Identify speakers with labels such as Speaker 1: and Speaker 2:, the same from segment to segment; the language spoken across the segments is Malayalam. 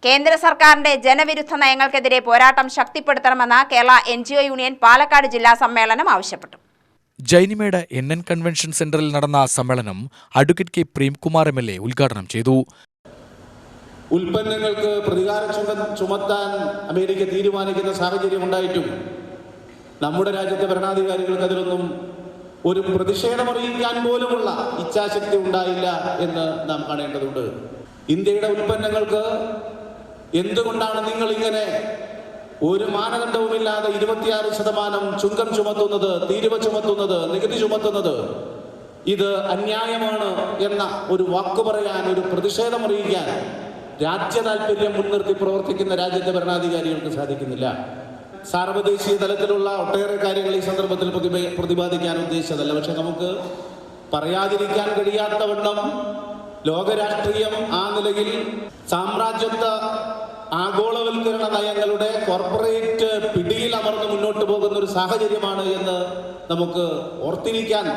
Speaker 1: കേന്ദ്ര സർക്കാരിന്റെ ജനവിരുദ്ധ നയങ്ങൾക്കെതിരെ പോരാട്ടം ശക്തിപ്പെടുത്തണമെന്ന് കേരള NGO യൂണിയൻ പാലക്കാട് ജില്ലാ സമ്മേളനം ആവശ്യപ്പെട്ടു.
Speaker 2: ജൈനിമേട് NN കൺവെൻഷൻ സെന്ററിൽ നടന്ന സമ്മേളനം അഡ്വക്കേറ്റ് കെ പ്രേംകുമാർ MLA ഉദ്ഘാടനം ചെയ്തു.
Speaker 3: ഉൽപ്പന്നങ്ങൾക്ക് പ്രതികാര ചുമത്താൻ അമേരിക്ക തീരുമാനിക്കുന്ന സാഹചര്യം ഉണ്ടായിട്ടും നമ്മുടെ രാജ്യത്തെ ഭരണാധികാരികൾക്ക് അതിലൊന്നും ഒരു പ്രതിഷേധമറിയിക്കാൻ പോലുമുള്ള ഇച്ഛാശക്തി ഉണ്ടായില്ല എന്ന് നാം കാണേണ്ടതുണ്ട്. ഇന്ത്യയുടെ ഉൽപ്പന്നങ്ങൾക്ക് എന്തുകൊണ്ടാണ് നിങ്ങൾ ഇങ്ങനെ ഒരു മാനദണ്ഡവുമില്ലാതെ 26% ചുങ്കം ചുമത്തുന്നത്, തീരുവ ചുമത്തുന്നത്, നികുതി ചുമത്തുന്നത്? ഇത് അന്യായമാണ് എന്ന ഒരു വാക്ക് പറയാൻ, ഒരു പ്രതിഷേധമറിയിക്കാൻ രാജ്യ താൽപര്യം മുൻനിർത്തി പ്രവർത്തിക്കുന്ന രാജ്യത്തെ ഭരണാധികാരികൾക്ക് സാധിക്കുന്നില്ല. സാർവദേശീയ തലത്തിലുള്ള ഒട്ടേറെ കാര്യങ്ങൾ ഈ സന്ദർഭത്തിൽ പ്രതിപാദിക്കാൻ ഉദ്ദേശിച്ചതല്ല. പക്ഷെ നമുക്ക് പറയാതിരിക്കാൻ കഴിയാത്തവണ്ണം ലോകരാഷ്ട്രീയം ആ നിലയിൽ സാമ്രാജ്യത്വ ആഗോളവൽക്കരണ നയങ്ങളുടെ കോർപ്പറേറ്റ് പിടിയിൽ അമർന്ന് മുന്നോട്ട് പോകുന്ന ഒരു സാഹചര്യമാണ് എന്ന് നമുക്ക് ഓർത്തിരിക്കാൻ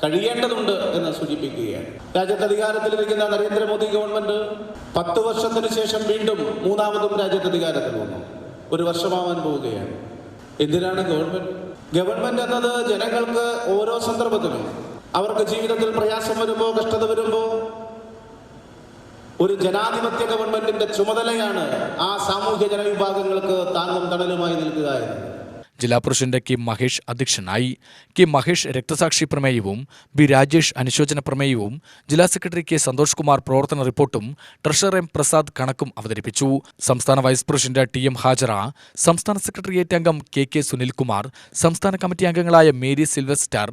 Speaker 3: കഴിയേണ്ടതുണ്ട് എന്ന് സൂചിപ്പിക്കുകയാണ്. രാജ്യത്ത് അധികാരത്തിലിരിക്കുന്ന നരേന്ദ്രമോദി ഗവൺമെന്റ് 10 വർഷത്തിന് ശേഷം വീണ്ടും മൂന്നാമതും രാജ്യത്ത് അധികാരത്തിൽ വന്നു. ഒരു വർഷമാവാൻ പോവുകയാണ്. എന്തിനാണ് ഗവൺമെന്റ് എന്നത് ജനങ്ങൾക്ക് ഓരോ സന്ദർഭത്തിലും അവർക്ക് ജീവിതത്തിൽ പ്രയാസം വരുമ്പോൾ, കഷ്ടത വരുമ്പോൾ ഒരു ജനാധിപത്യ ഗവൺമെന്റിന്റെ ചുമതലയാണ് ആ സാമൂഹ്യ ജനവിഭാഗങ്ങൾക്ക് താങ്ങും തണലുമായി നിൽക്കുക എന്നത്.
Speaker 2: ജില്ലാ പ്രസിഡന്റ് കെ മഹേഷ് അധ്യക്ഷനായി. കെ മഹേഷ് രക്തസാക്ഷി പ്രമേയവും ബി രാജേഷ് അനുശോചന പ്രമേയവും, ജില്ലാ സെക്രട്ടറി കെ സന്തോഷ് കുമാർ പ്രവർത്തന റിപ്പോർട്ടും, ട്രഷറർ M പ്രസാദ് കണക്കും അവതരിപ്പിച്ചു. സംസ്ഥാന വൈസ് പ്രസിഡന്റ് TM ഹാജറ, സംസ്ഥാന സെക്രട്ടേറിയറ്റ് അംഗം KK സുനിൽകുമാർ, സംസ്ഥാന കമ്മിറ്റി അംഗങ്ങളായ Mary Sylvester,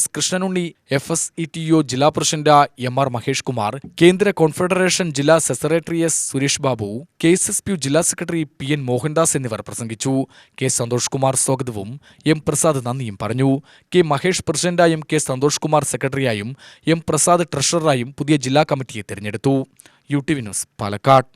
Speaker 2: S Krishnanunni, FSETO ജില്ലാ പ്രസിഡന്റ് MR മഹേഷ് കുമാർ, കേന്ദ്ര കോൺഫെഡറേഷൻ ജില്ലാ secretary S Suresh Babu, KSSPU ജില്ലാ സെക്രട്ടറി PN മോഹൻദാസ് എന്നിവർ പ്രസംഗിച്ചു. കെ സന്തോഷ് കുമാർ സ്വാഗതവും M പ്രസാദ് നന്ദിയും പറഞ്ഞു. കെ മഹേഷ് പ്രസിഡന്റായും കെ സന്തോഷ് കുമാർ സെക്രട്ടറിയായും M പ്രസാദ് ട്രഷററായും പുതിയ ജില്ലാ കമ്മിറ്റിയെ തെരഞ്ഞെടുത്തു. UTV news Palakkad.